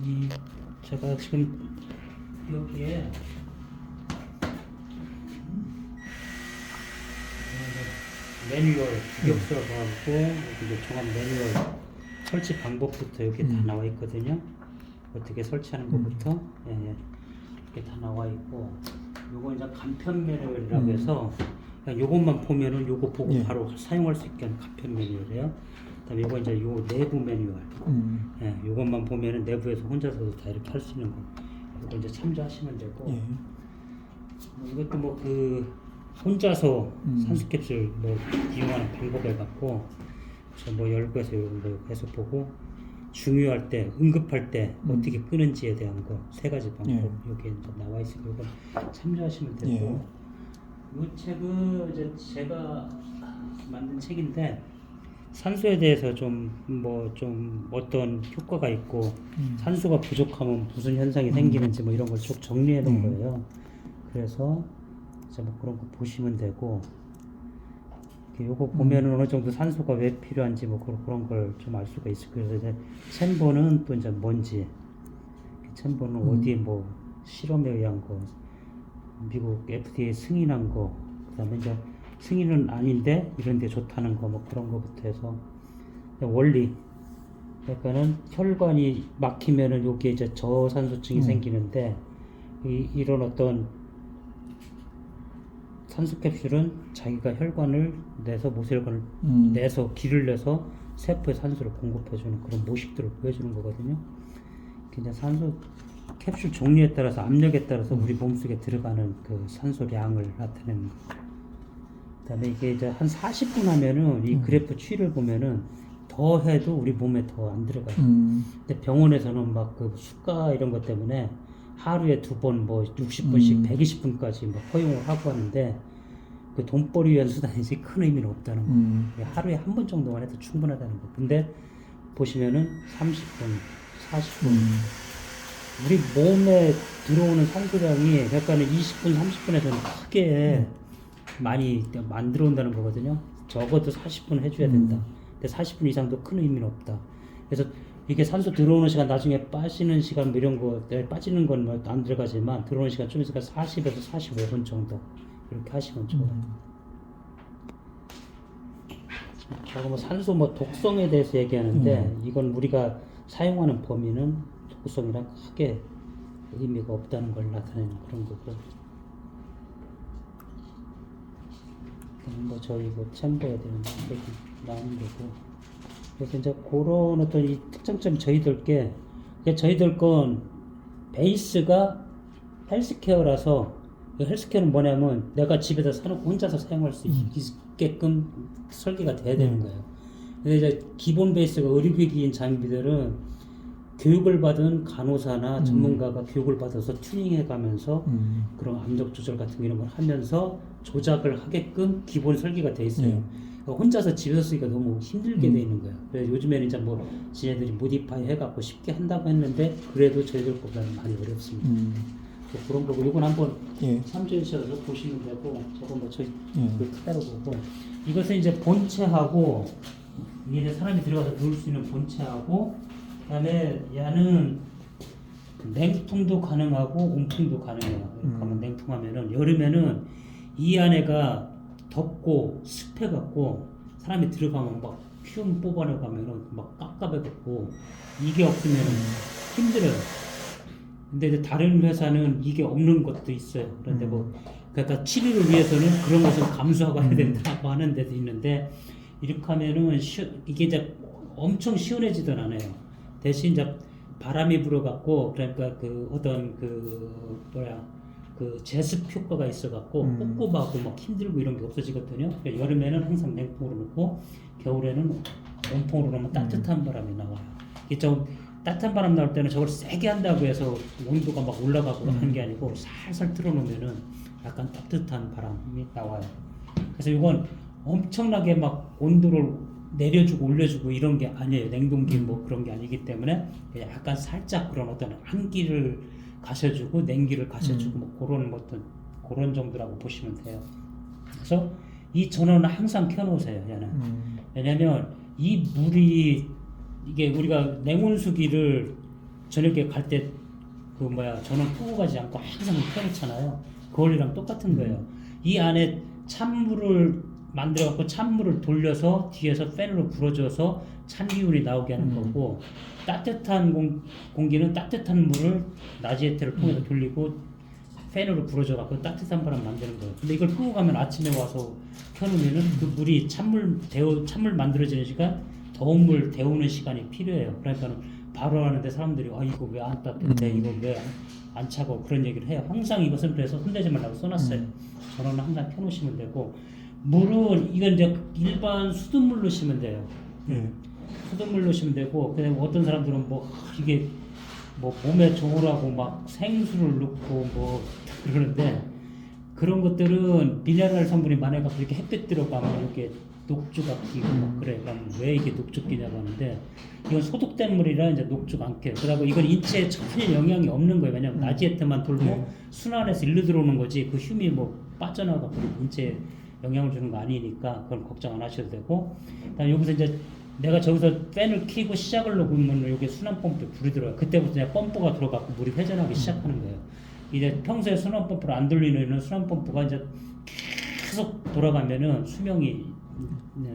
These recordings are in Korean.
이 제가 지금 여기에 매뉴얼 규격서가 있고 여기 이제 종합 매뉴얼 설치 방법부터 여기 다 나와 있거든요. 어떻게 설치하는 것부터 이렇게 다 나와 있고, 요거 이제 간편 매뉴얼이라고 해서 그냥 요것만 보면은 요거 보고 바로 사용할 수 있게 하는 간편 매뉴얼이에요. 그다음에 요거 이제 요 내부 매뉴얼, 요것만 보면은 내부에서 혼자서도 다 이렇게 할 수 있는 거, 요거 이제 참조하시면 되고, 이것도 뭐 그 혼자서 산수캡슐 뭐 이용하는 방법을 갖고 뭐 열거해서 이런 거 해서 보고, 중요할 때 응급할 때 어떻게 끄는지에 대한 거 세 가지 방법 여기 이제 나와 있으니까 이거 참조하시면 되고, 이 책은 이제 제가 만든 책인데 산소에 대해서 좀 어떤 효과가 있고 산소가 부족하면 무슨 현상이 생기는지 뭐 이런 걸 쭉 정리해 놓은 거예요. 그래서 이제 뭐 그런 거 보시면 되고, 요거 보면은 어느 정도 산소가 왜 필요한지 뭐 그런 걸 좀 알 수가 있을 거예요. 그래서 이제 챔버는 또 이제 뭔지, 챔버는 어디에 뭐 실험에 의한 거, 미국 FDA 승인한 거, 그다음에 이제 승인은 아닌데 이런 데 좋다는 거 뭐 그런 거부터 해서 원리, 그러니까는 혈관이 막히면은 여기에 이제 저산소증이 생기는데 이런 어떤 산소 캡슐은 자기가 혈관을 내서 모세혈관을 내서 길을 내서 세포에 산소를 공급해주는 그런 모식들을 보여주는 거거든요. 그냥 산소 캡슐 종류에 따라서 압력에 따라서 우리 몸속에 들어가는 그 산소량을 나타내는 거. 그다음에 이게 이제 한 40분 하면은 이 그래프 추이를 보면은 더 해도 우리 몸에 더 안 들어가요. 근데 병원에서는 막 그 수가 이런 것 때문에 하루에 2번 뭐 60분씩 120분까지 뭐 허용을 하고 하는데, 그 돈벌이 위한 수단이지 큰 의미는 없다는 거. 하루에 한 번 정도만 해도 충분하다는 거. 근데 보시면은 30분, 40분 우리 몸에 들어오는 산소량이 약간은 20분, 30분에서는 크게 많이 안 들어온다는 거거든요. 적어도 40분 해줘야 된다. 근데 40분 이상도 큰 의미는 없다. 그래서 이게 산소 들어오는 시간, 나중에 빠지는 시간 뭐 이런 거, 빠지는 건 안 들어가지만 들어오는 시간 좀 있으니까 40에서 45분 정도 이렇게 하시면 좋아요. 저거 뭐 산소 뭐 독성에 대해서 얘기하는데 이건 우리가 사용하는 범위는 독성이랑 크게 의미가 없다는 걸 나타내는 그런 거고, 뭐 저희 뭐 챔버에 대한 얘기 나오는 거고, 그래서 이제 그런 어떤 이 특장점이 저희들 건 베이스가 헬스케어라서, 헬스케어는 뭐냐면 내가 집에서 사놓고 혼자서 사용할 수 있게끔 설계가 돼야 되는 거예요. 근데 이제 기본 베이스가 의료기기인 장비들은 교육을 받은 간호사나 전문가가 교육을 받아서 튜닝해 가면서 그런 압력 조절 같은 이런 걸 하면서 조작을 하게끔 기본 설계가 돼 있어요. 그러니까 혼자서 집에서 쓰기가 너무 힘들게 돼 있는 거예요. 그래서 요즘에는 이제 뭐 지네들이 모디파이 해갖고 쉽게 한다고 했는데 그래도 저희들 보다는 많이 어렵습니다. 뭐 그런 거고, 이건 한번 참조해 주셔서 보시면 되고, 저거 뭐 저희 크다로 보고, 이것은 이제 본체하고 이게 사람이 들어가서 누울 수 있는 본체하고, 그다음에 얘는 냉풍도 가능하고 온풍도 가능해요. 이렇게 하면 냉풍하면은 여름에는 이 안에가 덥고 습해갖고 사람이 들어가면 막 피움 뽑아내가면은 막 깝깝해갖고 이게 없으면 힘들어요. 근데 이제 다른 회사는 이게 없는 것도 있어요. 그런데 뭐 그러니까 치료를 위해서는 그런 것을 감수하고 해야 된다고 하는 데도 있는데, 이렇게 하면은 이게 이제 엄청 시원해지든 않아요. 대신 이제 바람이 불어갖고, 그러니까 그 어떤 그 제습 효과가 있어갖고 꿉꿉하고 막 힘들고 이런 게 없어지거든요. 그러니까 여름에는 항상 냉풍으로 놓고 겨울에는 온풍으로 놓으면 따뜻한 바람이 나와요. 이게 좀 따뜻한 바람 나올 때는 저걸 세게 한다고 해서 온도가 막 올라가고 하는 게 아니고 살살 틀어놓으면은 약간 따뜻한 바람이 나와요. 그래서 이건 엄청나게 막 온도를 내려주고 올려주고 이런 게 아니에요. 냉동기 뭐 그런 게 아니기 때문에 약간 살짝 그런 어떤 한기를 가셔주고 냉기를 가셔주고 뭐 그런 어떤 그런 정도라고 보시면 돼요. 그래서 이 전원은 항상 켜놓으세요. 얘는 왜냐면 이 물이, 이게 우리가 냉온수기를 저녁에 갈 때 그 전원 끄고 가지 않고 항상 켜놓잖아요. 그 원리랑 똑같은 거예요. 이 안에 찬물을 만들어 갖고 찬물을 돌려서 뒤에서 팬으로 불어줘서 찬 기운이 나오게 하는 거고, 따뜻한 공기는 따뜻한 물을 라지에이터를 통해서 돌리고 팬으로 불어줘 갖고 따뜻한 바람 만드는 거예요. 근데 이걸 끄고 가면 아침에 와서 켜놓으면은 그 물이 찬물 만들어지는 시간, 더운 물 데우는 시간이 필요해요. 그러니까는 바로 하는데 사람들이 이거 왜 안 따뜻해, 이거 왜 안 차고 그런 얘기를 해요. 항상 이것은 그래서 손대지 말라고 써놨어요. 전원은 항상 켜놓으시면 되고, 물은 이건 이제 일반 수돗물 넣으시면 돼요. 수돗물 넣으시면 되고, 그다음에 어떤 사람들은 이게 몸에 좋으라고 막 생수를 넣고 그러는데, 그런 것들은 미네랄 성분이 많아갖고 이렇게 햇빛 들어가면 이렇게 녹주가 끼고 그래. 그럼 왜 이게 녹주 끼냐고 하는데, 이건 소독된 물이라 이제 녹주가 안 껴요. 그러고 이건 인체에 전혀 영향이 없는 거예요. 왜냐면 라지에이터만 돌고 순환해서 일로 들어오는 거지, 그 흉이 빠져나가고 인체에 영향을 주는 거 아니니까 그건 걱정 안 하셔도 되고. 그다음에 여기서 이제 내가 저기서 팬을 켜고 시작을 놓으면 여기 순환 펌프에 불이 들어요. 그때부터 이제 펌프가 들어가고 물이 회전하기 시작하는 거예요. 이제 평소에 순환 펌프를 안 돌리는 순환 펌프가 이제 계속 돌아가면은 수명이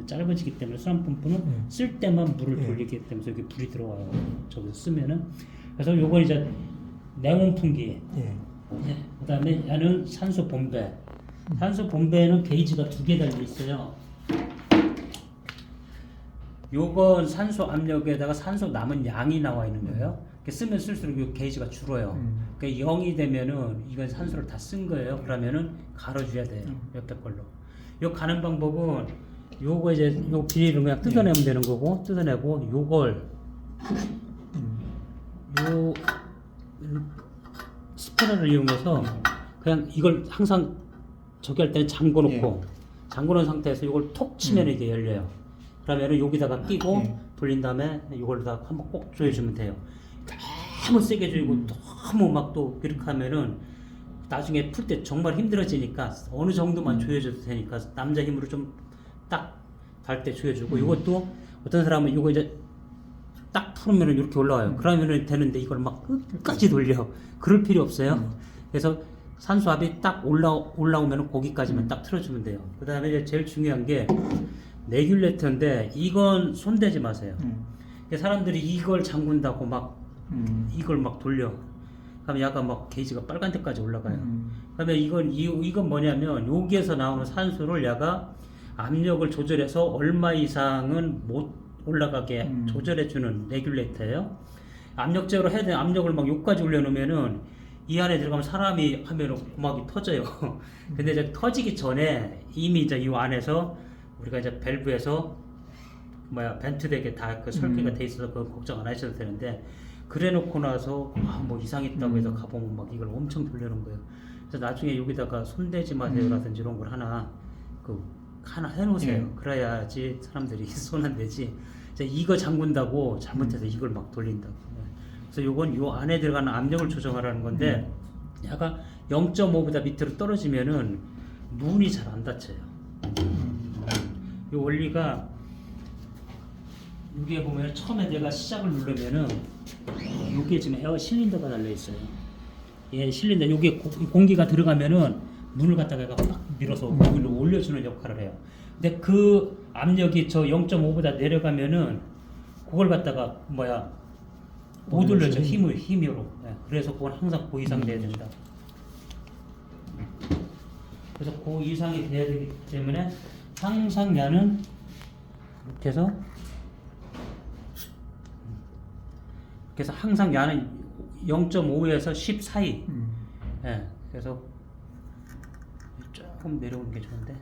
짧아지기 때문에 순환 펌프는 쓸 때만 물을 돌리기 때문에 여기 불이 들어와요. 저기서 쓰면은. 그래서 요건 이제 냉온풍기. 그다음에 얘는 산소 bom배. 산소 bom배는 게이지가 2개 달려 있어요. 요건 산소 압력에다가 산소 남은 양이 나와 있는 거예요. 쓰면 쓸수록 요 게이지가 줄어요. 그러니까 0이 되면은 이건 산소를 다 쓴 거예요. 그러면은 갈아줘야 돼요. 옆에 걸로. 요 가는 방법은 요거 이제 요 비닐을 그냥 뜯어내면 되는 거고, 뜯어내고 요걸 요 스피너를 이용해서 그냥 이걸 항상 저기 할 때는 잠궈 놓고 잠궈 놓은 상태에서 이걸 톡 치면 이게 열려요. 그러면은 여기다가 끼고 돌린 다음에 이걸 다 한번 꼭 조여주면 돼요. 너무 세게 조이고 너무 막 또 그렇게 하면은 나중에 풀 때 정말 힘들어지니까 어느 정도만 조여줘도 되니까 남자 힘으로 좀 딱 달 때 조여주고, 이것도 어떤 사람은 이거 이제 딱 풀으면은 이렇게 올라와요. 그러면은 되는데 이걸 막 끝까지 돌려. 그럴 필요 없어요. 그래서 산소압이 딱 올라오면은 거기까지만 딱 틀어주면 돼요. 그 다음에 이제 제일 중요한 게 레귤레이터인데, 이건 손대지 마세요. 사람들이 이걸 잠근다고 막 이걸 막 돌려. 그러면 약간 막 게이지가 빨간 데까지 올라가요. 그러면 이건 뭐냐면 여기에서 나오는 산소를 얘가 압력을 조절해서 얼마 이상은 못 올라가게 조절해주는 레귤레이터예요. 압력제로 해야 되는 압력을 막 여기까지 올려놓으면은 이 안에 들어가면 사람이 하면은 고막이 터져요. 근데 이제 터지기 전에 이미 이제 이 안에서 우리가 이제 밸브에서 벤트되게 다 그 설계가 돼 있어서 그건 걱정 안 하셔도 되는데, 그래 놓고 나서 이상했다고 해서 가보면 막 이걸 엄청 돌려놓은 거예요. 그래서 나중에 여기다가 손대지 마세요라든지 이런 걸 하나 해놓으세요. 그래야지 사람들이 손 안 대지. 이거 잠근다고 잘못해서 이걸 막 돌린다고. 그래서 요건 요 안에 들어가는 압력을 조정하라는 건데, 약간 0.5보다 밑으로 떨어지면은 문이 잘 안 닫혀요. 요 원리가 여기에 보면 처음에 내가 시작을 누르면은 여기에 지금 에어 실린더가 달려 있어요. 예, 실린더. 여기에 공기가 들어가면은 문을 갖다가 막 밀어서 위로 올려주는 역할을 해요. 근데 그 압력이 저 0.5보다 내려가면은 그걸 갖다가 못 올려줘. 힘으로. 예, 그래서 그건 항상 그 이상 돼야 된다. 그래서 그 이상이 돼야 되기 때문에 항상 야는 이렇게 해서 야는 0.5에서 10 사이. 예, 그래서 조금 내려오는 게 좋은데,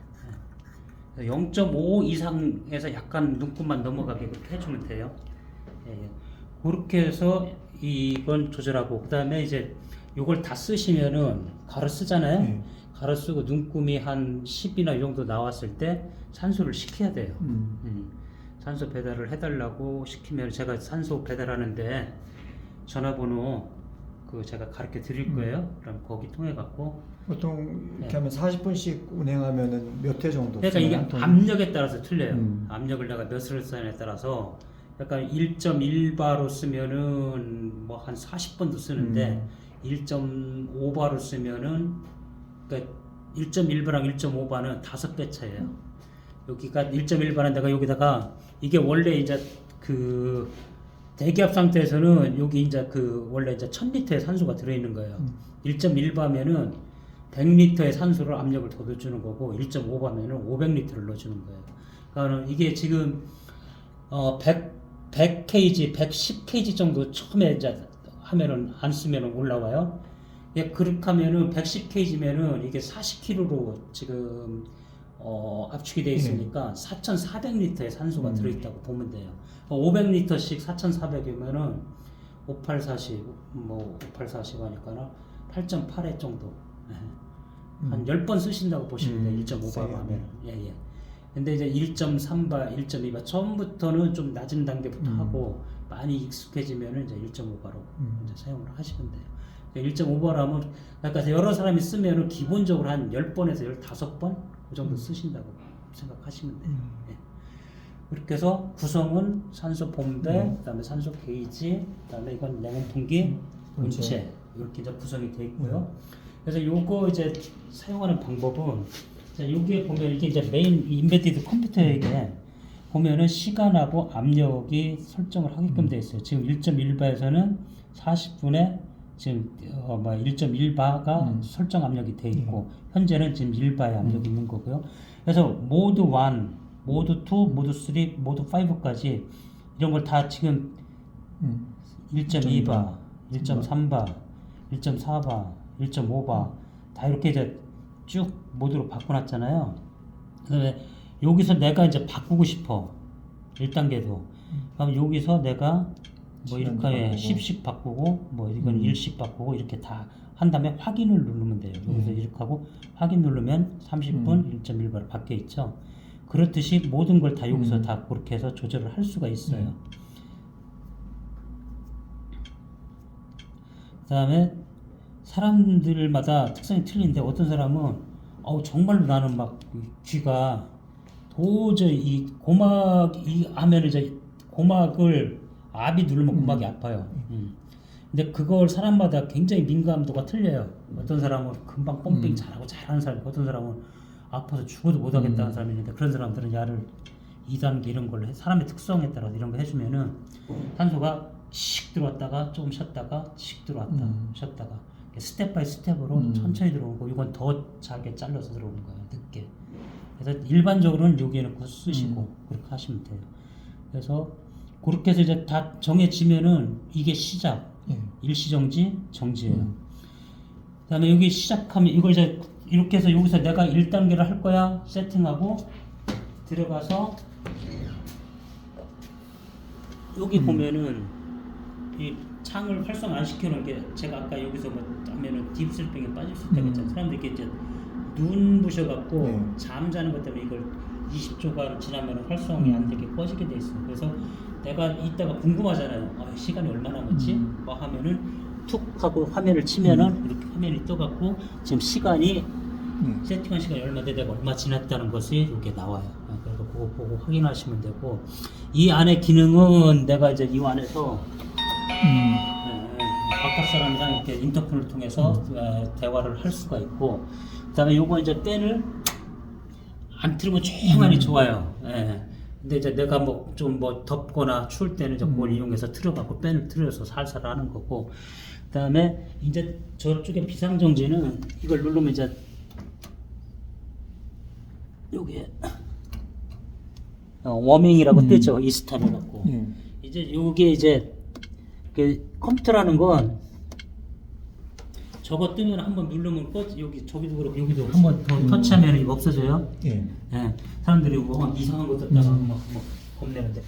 0.5 이상에서 약간 눈곱만 넘어가게 그렇게 해주면 돼요. 예, 그렇게 해서 이건 조절하고, 그 다음에 이제 요걸 다 쓰시면은 가로 쓰잖아요. 가로 쓰고 눈금이 한 10이나 이 정도 나왔을 때 산소를 시켜야 돼요. 산소 배달을 해달라고 시키면 제가 산소 배달하는데 전화번호 제가 가르쳐 드릴 거예요. 그럼 거기 통해 갖고 보통 이렇게 하면 40분씩 운행하면은 몇 회 정도? 그러니까 이게 압력에 따라서 틀려요. 압력을 내가 몇을 쓰냐에 따라서 약간 1.1바로 쓰면은 뭐 한 40번도 쓰는데 1.5바로 쓰면은 그러니까 1.1바랑 1.5바는 5배 차이예요. 여기가 1.1바는 내가 여기다가 이게 원래 이제 그 대기압 상태에서는 여기 이제 그 원래 이제 1000리터의 산소가 들어있는 거예요. 1.1바면은 100리터의 산소를 압력을 더 넣어주는 거고 1.5바면은 500리터를 넣어주는 거예요. 그러니까 이게 지금 100kg, 110kg 정도 처음에 이제 하면은 안 쓰면은 올라와요. 예, 그렇게 하면은 110kg면은 이게 40kg로 지금 압축이 되어 있으니까 4,400리터의 산소가 들어있다고 보면 돼요. 500리터씩 4,400이면은 5840, 뭐 5840 하니까는 8.8회 정도. 예. 한 10번 쓰신다고 보시면 돼요. 1.5바 하면. 예. 근데 이제 1.3바, 1.2바 처음부터는 좀 낮은 단계부터 하고 많이 익숙해지면은 이제 1.5바로 이제 사용을 하시면 돼요. 1.5바라면 그러니까 여러 사람이 쓰면은 기본적으로 한 10번에서 15번 그 정도 쓰신다고 생각하시면 돼요. 예. 그렇게 해서 구성은 산소 bombe, 그다음에 산소 게이지, 그다음에 이건 냉온풍기, 본체 이렇게 이제 구성이 되어 있고요. 그래서 요거 이제 사용하는 방법은 자, 여기에 보면 이게 이제 메인 인베디드 컴퓨터에게 보면은 시간하고 압력이 설정을 하게끔 되어 있어요. 지금 1.1바에서는 40분에 지금 1.1바가 설정 압력이 되어 있고 현재는 지금 1바의 압력이 있는 거고요. 그래서 모드 1, 모드 2, 모드 3, 모드 5까지 이런 걸 다 지금 1.2바, 1.3바, 1.4바, 1.5바 다 이렇게 이제 쭉 모드로 바꿔놨잖아요. 그다음에 여기서 내가 이제 바꾸고 싶어 1단계도. 그럼 여기서 내가 뭐 이렇게 10씩 바꾸고 뭐 이건 1씩 바꾸고 이렇게 다 한 다음에 확인을 누르면 돼요. 여기서 이렇게 하고 확인 누르면 30분 1.1바로 바뀌어 있죠. 그렇듯이 모든 걸 다 여기서 다 그렇게 해서 조절을 할 수가 있어요. 그 다음에 사람들마다 특성이 틀린데 어떤 사람은 정말로 나는 막 귀가 도저히 이 고막 이 하면 이제 고막을 압이 누르면 고막이 아파요. 근데 그걸 사람마다 굉장히 민감도가 틀려요. 어떤 사람은 금방 펌핑 잘하고 잘하는 사람이고 어떤 사람은 아파서 죽어도 못하겠다는 사람이 있는데 그런 사람들은 야를 2단계 이런 걸로 사람의 특성에 따라서 이런 거 해주면은 산소가 씩 들어왔다가 조금 쉬었다가 씩 들어왔다 쉬었다가 스텝 바이 스텝으로 천천히 들어오고 이건 더 잘게 잘라서 들어오는 거예요. 늦게. 그래서 일반적으로는 여기에는 그거 쓰시고 그렇게 하시면 돼요. 그래서 그렇게 해서 이제 다 정해지면은 이게 시작, 일시정지, 정지예요. 그 다음에 여기 시작하면 이걸 이제 이렇게 해서 여기서 내가 1단계를 할 거야 세팅하고 들어가서 여기 보면은 이 창을 활성 안 시켜놓은 게 제가 아까 여기서 뭐 하면은 딥슬핑에 빠질 수 있다고 했잖아요. 사람들이 이렇게 이제 눈 부셔갖고 잠자는 것 때문에 이걸 20초간 지나면 활성이 안 되게 꺼지게 돼 있어요. 그래서 내가 이따가 궁금하잖아요. 시간이 얼마나 남았지? 뭐 하면은 툭 하고 화면을 치면은 이렇게 화면이 떠갖고 지금 시간이 세팅한 시간이 얼마 돼 내가 얼마 지났다는 것이 이렇게 나와요. 그래서 그거 보고 확인하시면 되고 이 안에 기능은 내가 이제 이 안에서 바깥 사람이랑 이렇게 인터폰을 통해서 대화를 할 수가 있고 그다음에 요거 이제 펜을 안 틀으면 조용하니 좋아요. 근데 이제 내가 뭐 좀 뭐 덥거나 추울 때는 이제 그걸 이용해서 틀어갖고 펜을 틀어서 살살 하는 거고 그다음에 이제 저쪽에 비상정지는 이걸 누르면 이제 요게 워밍이라고 뜨죠. 이 스타일 갖고 이제 요게 이제 그 컴퓨터라는 건 저거 뜨면 한번 누르면 여기 저기도 그렇고 여기도 한번 더 터치하면 이거 없어져요. 사람들이 뭐 이상한 거 떴다가 막 겁내는데.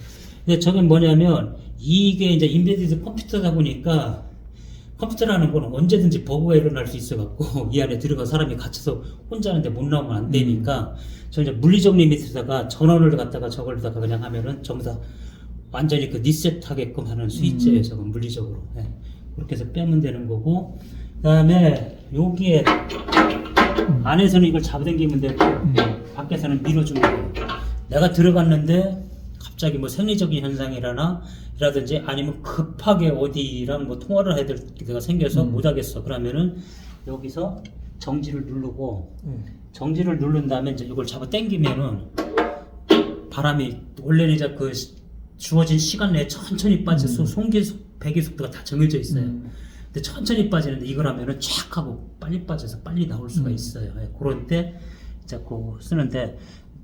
근데 저게 뭐냐면 이게 이제 인베디드 컴퓨터다 보니까 컴퓨터라는 건 언제든지 버그가 일어날 수 있어갖고 이 안에 들어가 사람이 갇혀서 혼자 하는데 못 나오면 안 되니까 저 이제 물리적 리미트에다가 전원을 갖다가 저걸다가 그냥 하면은 전부 다 완전히 그 리셋하게끔 하는 스위치예요. 저건 물리적으로. 그렇게 해서 빼면 되는 거고 그다음에 여기에 안에서는 이걸 잡아당기면 되고 밖에서는 밀어주면 돼요. 내가 들어갔는데 갑자기 뭐 생리적인 현상이라든지 아니면 급하게 어디랑 뭐 통화를 해야 될 때가 생겨서 못 하겠어. 그러면은 여기서 정지를 누르고 정지를 누른 다음에 이제 이걸 잡아 당기면은 바람이 원래는 이제 그 주어진 시간 내에 천천히 빠져서 송기속, 배기속도가 다 정해져 있어요. 근데 천천히 빠지는데 이걸 하면은 촥 하고 빨리 빠져서 빨리 나올 수가 있어요. 예, 그럴 때 자꾸 쓰는데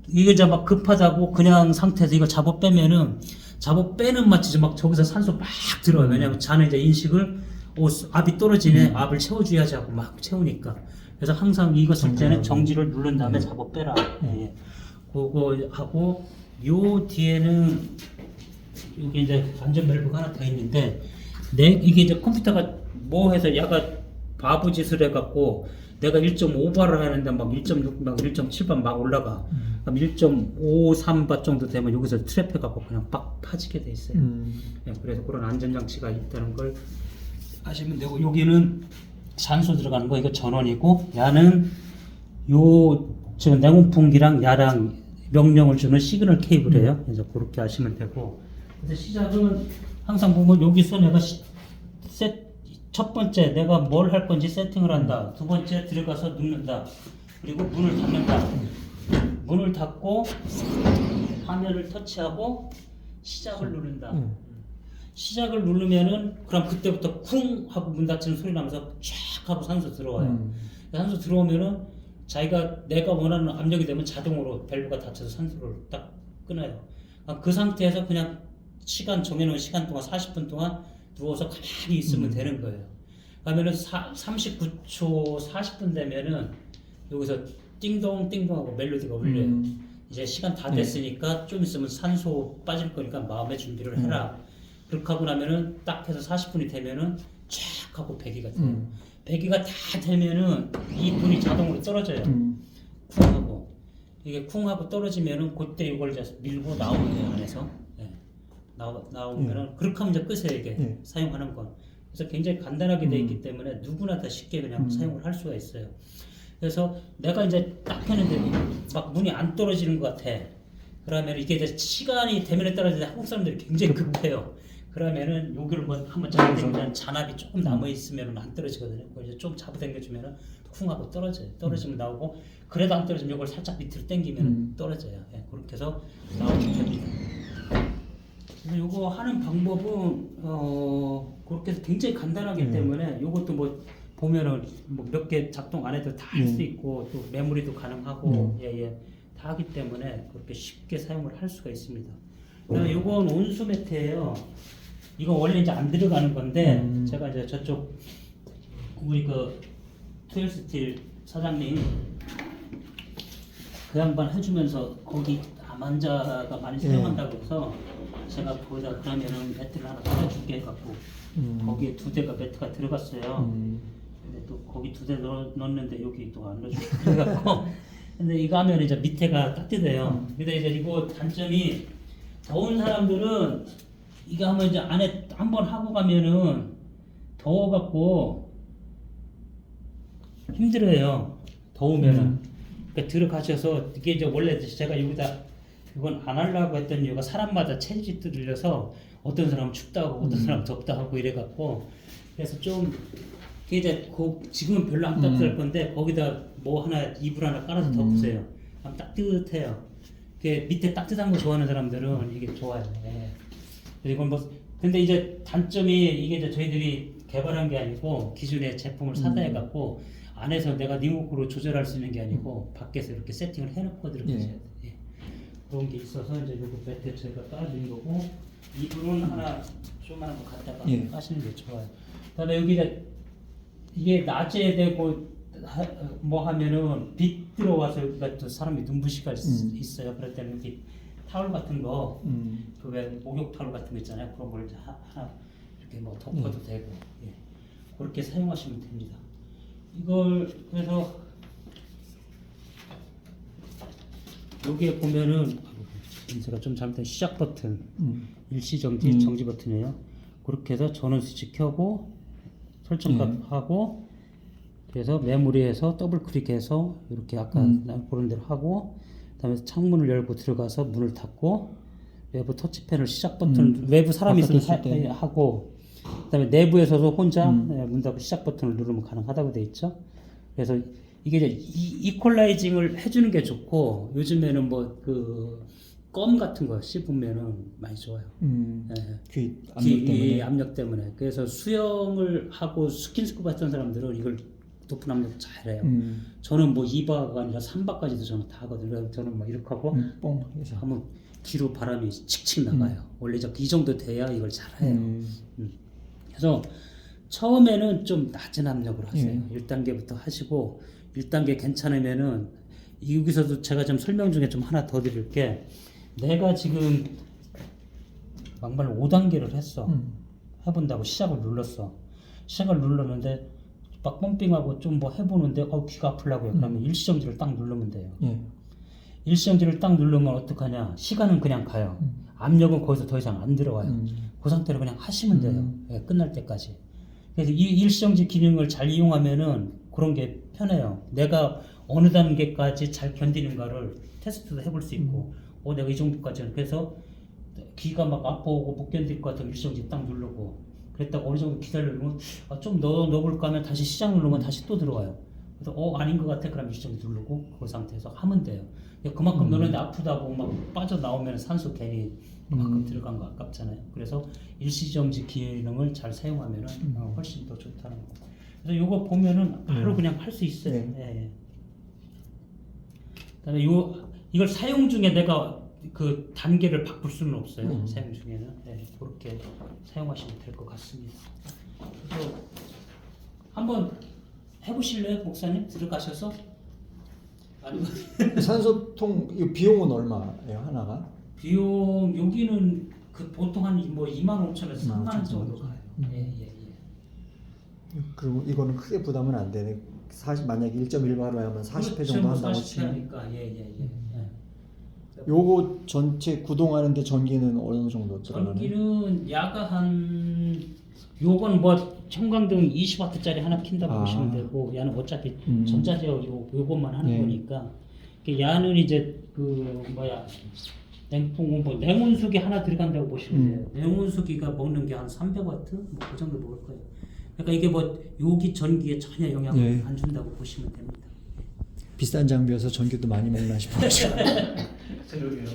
이게 이제 막 급하다고 그냥 상태에서 이걸 잡아 빼면은 잡아 빼는 마치 막 저기서 산소 막 들어요. 왜냐면 자는 이제 인식을 압이 떨어지네, 압을 채워줘야지 하고 막 채우니까. 그래서 항상 이거 쓸 때는 정지를 누른 다음에 잡아 빼라. 예. 그거 하고 요 뒤에는 여기 이제 안전 밸브가 하나 더 있는데 이게 이제 컴퓨터가 뭐 해서 야가 바보 짓을 해갖고 내가 1.5바를 하는데 막 1.6, 막 1.7바 막 올라가. 그럼 1.53바 정도 되면 여기서 트랩해갖고 그냥 빡 파지게 돼 있어요. 예, 그래서 그런 안전장치가 있다는 걸 아시면 되고, 여기는 산소 들어가는 거 이거 전원이고, 야는 지금 냉온풍기랑 야랑 명령을 주는 시그널 케이블이에요. 그래서 그렇게 하시면 되고, 그래서 시작은 항상 보면 여기서 내가 첫 번째 내가 뭘 할 건지 세팅을 한다. 두 번째 들어가서 눕는다. 그리고 문을 닫는다. 문을 닫고 화면을 터치하고 시작을 누른다. 시작을 누르면은 그럼 그때부터 쿵 하고 문 닫히는 소리 나면서 쫙 하고 산소 들어와요. 산소 들어오면은 내가 원하는 압력이 되면 자동으로 밸브가 닫혀서 산소를 딱 끊어요. 그 상태에서 그냥 정해놓은 시간 동안 40분 동안 누워서 가만히 있으면 되는 거예요. 그러면은 39초 40분 되면은 여기서 띵동 띵동 하고 멜로디가 울려요. 이제 시간 다 됐으니까 좀 있으면 산소 빠질 거니까 마음의 준비를 해라. 그렇게 하고 나면은 딱 해서 40분이 되면은 쫙 하고 배기가 돼요. 배기가 다 되면은 이 분이 자동으로 떨어져요. 쿵 하고 이게 쿵 하고 떨어지면은 그때 이걸 이제 밀고 나오면 돼요, 안에서. 네. 나오면은 그렇게 하면 이제 끄세요, 이게 사용하는 건. 그래서 굉장히 간단하게 되어 있기 때문에 누구나 다 쉽게 그냥 사용을 할 수가 있어요. 그래서 내가 이제 딱 했는데 막 문이 안 떨어지는 것 같아. 그러면 이게 이제 시간이 되면에 따라서 한국 사람들이 굉장히 급해요. 그러면은 여기를 뭐 한번 잡아당기면 잔압이 조금 남아 있으면은 안 떨어지거든요. 그걸 이제 좀 잡아당겨주면은 쿵 하고 떨어져요. 떨어지면 나오고, 그래도 안 떨어지면 이걸 살짝 밑으로 당기면 떨어져요. 예, 그렇게 해서 나오면 됩니다. 이거 하는 방법은 그렇게 해서 굉장히 간단하기 때문에 이것도 뭐 보면은 뭐 몇 개 작동 안 해도 다 할 수 있고 또 메모리도 가능하고 다 하기 때문에 그렇게 쉽게 사용을 할 수가 있습니다. 그다음에 이건 온수 매트예요. 이거 원래 이제 안 들어가는 건데 제가 이제 저쪽 우리 그 투엘스틸 사장님 그 양반 해주면서 거기 암환자가 많이 사용한다고 해서 제가 거기다 그러면은 매트를 하나 꽂아줄게 해갖고 거기에 2대가 매트가 들어갔어요. 근데 또 거기 2대 넣었는데 여기 또 안 넣어주고 그래갖고 근데 이거 하면 이제 밑에가 따뜻해요. 근데 이제 이거 단점이 더운 사람들은 이거 하면 이제 안에 한번 하고 가면은 더워갖고 힘들어요. 더우면은. 그러니까 들어가셔서 이게 이제 원래 제가 여기다 이건 안 하려고 했던 이유가 사람마다 체질이 틀려서 어떤 사람은 춥다 하고 어떤 사람은 덥다 하고 이래갖고 그래서 좀 이게 이제 지금은 별로 안 따뜻할 건데 거기다 뭐 하나 이불 하나 깔아서 덮으세요. 그럼 따뜻해요. 밑에 따뜻한 거 좋아하는 사람들은 이게 좋아요. 예. 이건 뭐 근데 이제 단점이 이게 이제 저희들이 개발한 게 아니고 기존의 제품을 사다 해갖고 안에서 내가 리모컨으로 조절할 수 있는 게 아니고 밖에서 이렇게 세팅을 해놓고 들어가셔야 돼요. 예. 그런 게 있어서 이제 요거 매트 저희가 깔아드린 거고 이불은 하나 조그만한 거 갖다가 까시는 게 좋아요. 그다음에 여기 이게 낮에 되고 뭐 하면은 빛 들어와서 여기가 또 사람이 눈부시가 있어요. 그럴 때는 여기 타월 같은 거, 그 왜 목욕 타월 같은 거 있잖아요. 그런 걸 이제 하나 이렇게 뭐 덮어도 되고, 예. 그렇게 사용하시면 됩니다. 이걸 그래서 여기에 보면은 제가 좀 잘못된 시작 버튼, 일시 정지 정지 버튼이에요. 그렇게 해서 전원 스위치 켜고 설정값 하고. 그래서 메모리에서 더블 클릭해서 이렇게 아까 그런 대로 하고 그다음에 창문을 열고 들어가서 문을 닫고 외부 터치펜을 시작 버튼 외부 사람이 있으면 바깥에 있을 때. 하고 그다음에 내부에서도 혼자 문 닫고 시작 버튼을 누르면 가능하다고 돼 있죠. 그래서 이게 이제 이퀄라이징을 해주는 게 좋고 요즘에는 뭐 그 껌 같은 거 씹으면은 많이 좋아요. 예. 귀 압력 때문에. 압력 때문에. 그래서 수영을 하고 스킨스쿠버 했던 사람들은 이걸 높은 압력 잘해요. 저는 뭐 2바가 아니라 3바까지도 저는 다 하거든요. 그래서 저는 막 이렇게 하고 뽕 해서. 하면 뒤로 바람이 칙칙 나가요. 원래 이 정도 돼야 이걸 잘해요. 그래서 처음에는 좀 낮은 압력으로 하세요. 1단계부터 하시고 1단계 괜찮으면은 여기서도 제가 좀 설명 중에 좀 하나 더 드릴 게 내가 지금 막말로 5단계를 했어. 해본다고 시작을 눌렀어. 시작을 눌렀는데 막 펌핑하고 좀 뭐 해보는데 귀가 아프려고요. 그러면 일시정지를 딱 누르면 돼요. 일시정지를 딱 누르면 어떡하냐. 시간은 그냥 가요. 압력은 거기서 더 이상 안 들어가요. 그 상태로 그냥 하시면 돼요. 예, 끝날 때까지. 그래서 이 일시정지 기능을 잘 이용하면은 그런 게 편해요. 내가 어느 단계까지 잘 견디는가를 테스트도 해볼 수 있고, 내가 이 정도까지는. 그래서 귀가 막 아파오고 못 견딜 것 같으면 일시정지 딱 누르고, 그랬다가 어느 정도 기다리면 좀 넣어볼까 하면 다시 시작 누르면 다시 또 들어와요. 그래서 아닌 것 같아. 그럼 일시정지 누르고 그 상태에서 하면 돼요. 그만큼 너네들 아프다고 막 빠져나오면 산소 괜히 그만큼 들어간 거 아깝잖아요. 그래서 일시정지 기능을 잘 사용하면 훨씬 더 좋다는 거. 그래서 요거 보면은 바로 그냥 할 수 있어요. 예. 그다음에 이걸 사용 중에 내가 그 단계를 바꿀 수는 없어요. 사용 중에는 그렇게 사용하시면 될 것 같습니다. 그래서 한번 해보실래요, 목사님? 들어가셔서? 아니면 산소통 이 비용은 얼마예요 하나가? 비용 여기는 그 보통 한 뭐 25,000원에서 30,000원 정도 가요. 예. 그리고 이거는 크게 부담은 안 되네. 만약에 1.1바로 하면 40회 정도 한다고 치면. 요거 전체 구동하는데 전기는 어느 정도 들어가나요? 전기는 요건 뭐 형광등 20W짜리 하나 킨다고 보시면 되고, 얘는 어차피 전자제어 요것만 하는 거니까. 얘는 이제 냉온수기 하나 들어간다고 보시면 돼요. 냉온수기가 먹는 게 한 300W? 뭐 그 정도 먹을 거예요. 그러니까 이게 뭐 여기 전기에 전혀 영향을 안 준다고 보시면 됩니다. 비싼 장비여서 전기도 많이 먹나 싶어요. 그러게요.